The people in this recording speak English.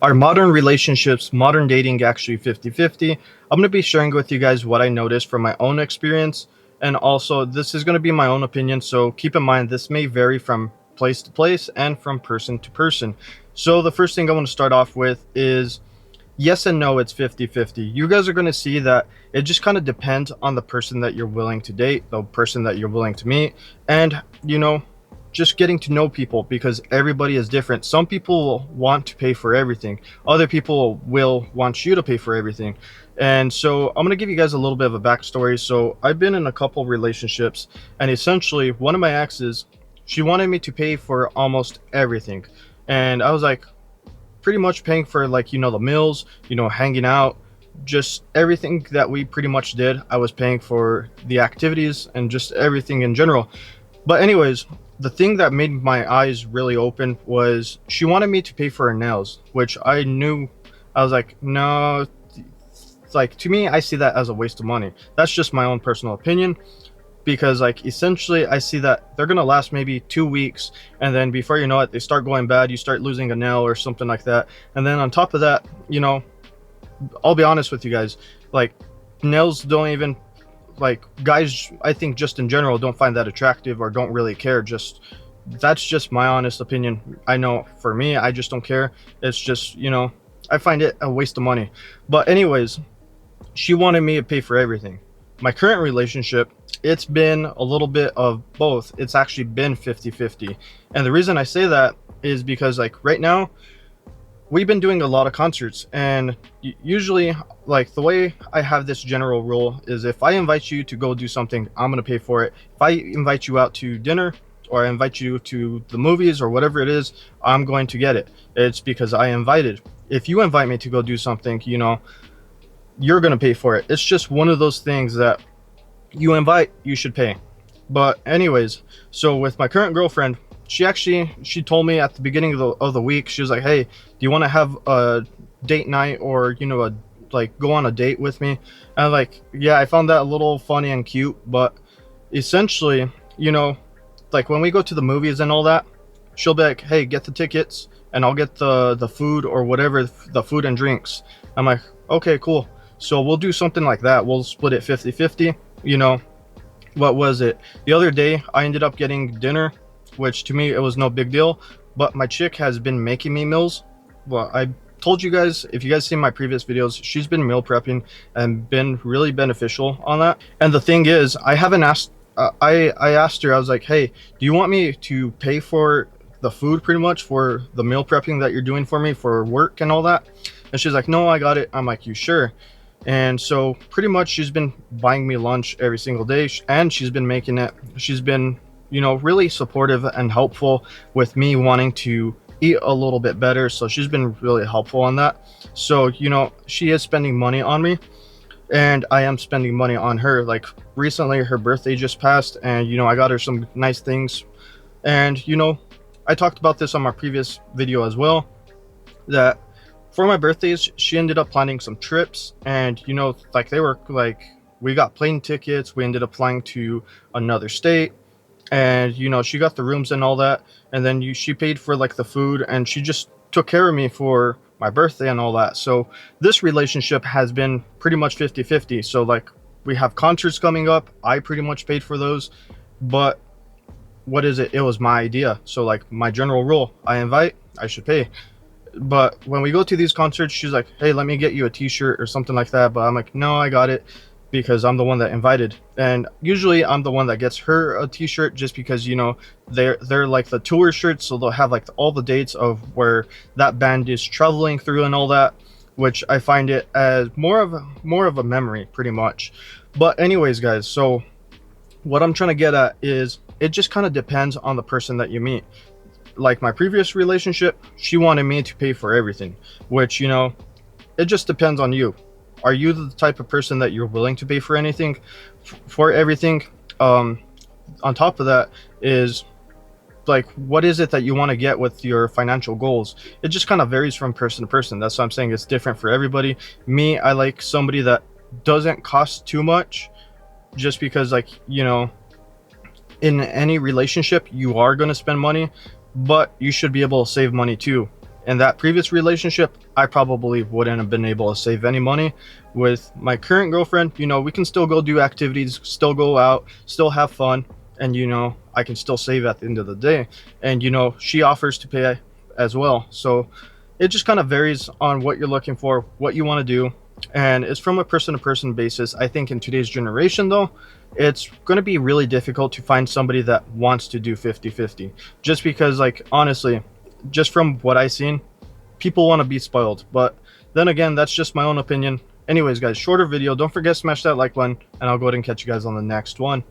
Are modern relationships, modern dating actually 50-50? I'm going to be sharing with you guys what I noticed from my own experience. And also, this is going to be my own opinion. So keep in mind, this may vary from place to place and from person to person. So the first thing I want to start off with is yes and no, it's 50-50. You guys are going to see that it just kind of depends on the person that you're willing to date, the person that you're willing to meet, and, just getting to know people because everybody is different. Some people want to pay for everything, other people will want you to pay for everything. And so I'm going to give you guys a little bit of a backstory. So I've been in a couple relationships, and essentially, one of my exes, she wanted me to pay for almost everything. And I was like, pretty much paying for, like, the meals, hanging out, just everything that we pretty much did. I was paying for the activities and just everything in general. But anyways, the thing that made my eyes really open was she wanted me to pay for her nails, which I knew. I was like, no, it's like, to me, I see that as a waste of money. That's just my own personal opinion, because, like, essentially I see that they're gonna last maybe 2 weeks, and then before you know it, they start going bad. You start losing a nail or something like that. And then on top of that, I'll be honest with you guys, like, nails don't even, like, guys, I think just in general don't find that attractive or don't really care. Just, that's just my honest opinion. I know for me, I just don't care. It's just, I find it a waste of money. But anyways, she wanted me to pay for everything. My current relationship, it's been a little bit of both. It's actually been 50-50. And the reason I say that is because, like, right now we've been doing a lot of concerts, and usually, like, the way I have this general rule is if I invite you to go do something, I'm going to pay for it. If I invite you out to dinner or I invite you to the movies or whatever it is, I'm going to get it. It's because I invited. If you invite me to go do something, you're going to pay for it. It's just one of those things that you invite, you should pay. But anyways, so with my current girlfriend, she told me at the beginning of the week, she was like, hey, do you want to have a date night, or like, go on a date with me? And, like, yeah, I found that a little funny and cute. But essentially, like, when we go to the movies and all that, she'll be like, hey, get the tickets and I'll get the food or whatever, the food and drinks. I'm like, okay, cool. So we'll do something like that. We'll split it 50-50. What was it? The other day, I ended up getting dinner, which to me, it was no big deal. But my chick has been making me meals. Well, I told you guys, if you guys see my previous videos, she's been meal prepping and been really beneficial on that. And the thing is, I haven't asked, I asked her, I was like, hey, do you want me to pay for the food, pretty much, for the meal prepping that you're doing for me for work and all that? And she's like, no, I got it. I'm like, you sure? And so pretty much she's been buying me lunch every single day, and she's been making it. She's been, really supportive and helpful with me wanting to eat a little bit better. So she's been really helpful on that. So, she is spending money on me, and I am spending money on her. Like, recently her birthday just passed, and, I got her some nice things. And, I talked about this on my previous video as well, that for my birthdays, she ended up planning some trips, and, like, they were like, we got plane tickets, we ended up flying to another state, and, she got the rooms and all that. And then she paid for, like, the food, and she just took care of me for my birthday and all that. So this relationship has been pretty much 50-50. So, like, we have concerts coming up, I pretty much paid for those. But what is it? It was my idea. So, like, my general rule, I invite, I should pay. But when we go to these concerts, she's like, hey, let me get you a t-shirt or something like that. But I'm like, no, I got it, because I'm the one that invited. And usually I'm the one that gets her a t-shirt, just because, they're like the tour shirts, so they'll have, like, all the dates of where that band is traveling through and all that, which I find it as more of a memory, pretty much. But anyways, guys, so what I'm trying to get at is, it just kind of depends on the person that you meet. Like, my previous relationship, she wanted me to pay for everything, which, it just depends on you. Are you the type of person that you're willing to pay for anything, for everything? On top of that is, like, what is it that you want to get with your financial goals? It just kind of varies from person to person. That's what I'm saying. It's different for everybody. Me, I like somebody that doesn't cost too much, just because, like, in any relationship, you are going to spend money, but you should be able to save money too. In that previous relationship, I probably wouldn't have been able to save any money. With my current girlfriend, you know, we can still go do activities, still go out, still have fun, and you know, I can still save at the end of the day. And you know, she offers to pay as well. So it just kind of varies on what you're looking for, what you want to do, and it's from a person to person basis. I think in today's generation though, it's going to be really difficult to find somebody that wants to do 50-50, just because, like, honestly, just from what I've seen, people want to be spoiled. But then again, that's just my own opinion. Anyways, guys, shorter video. Don't forget to smash that like button, and I'll go ahead and catch you guys on the next one.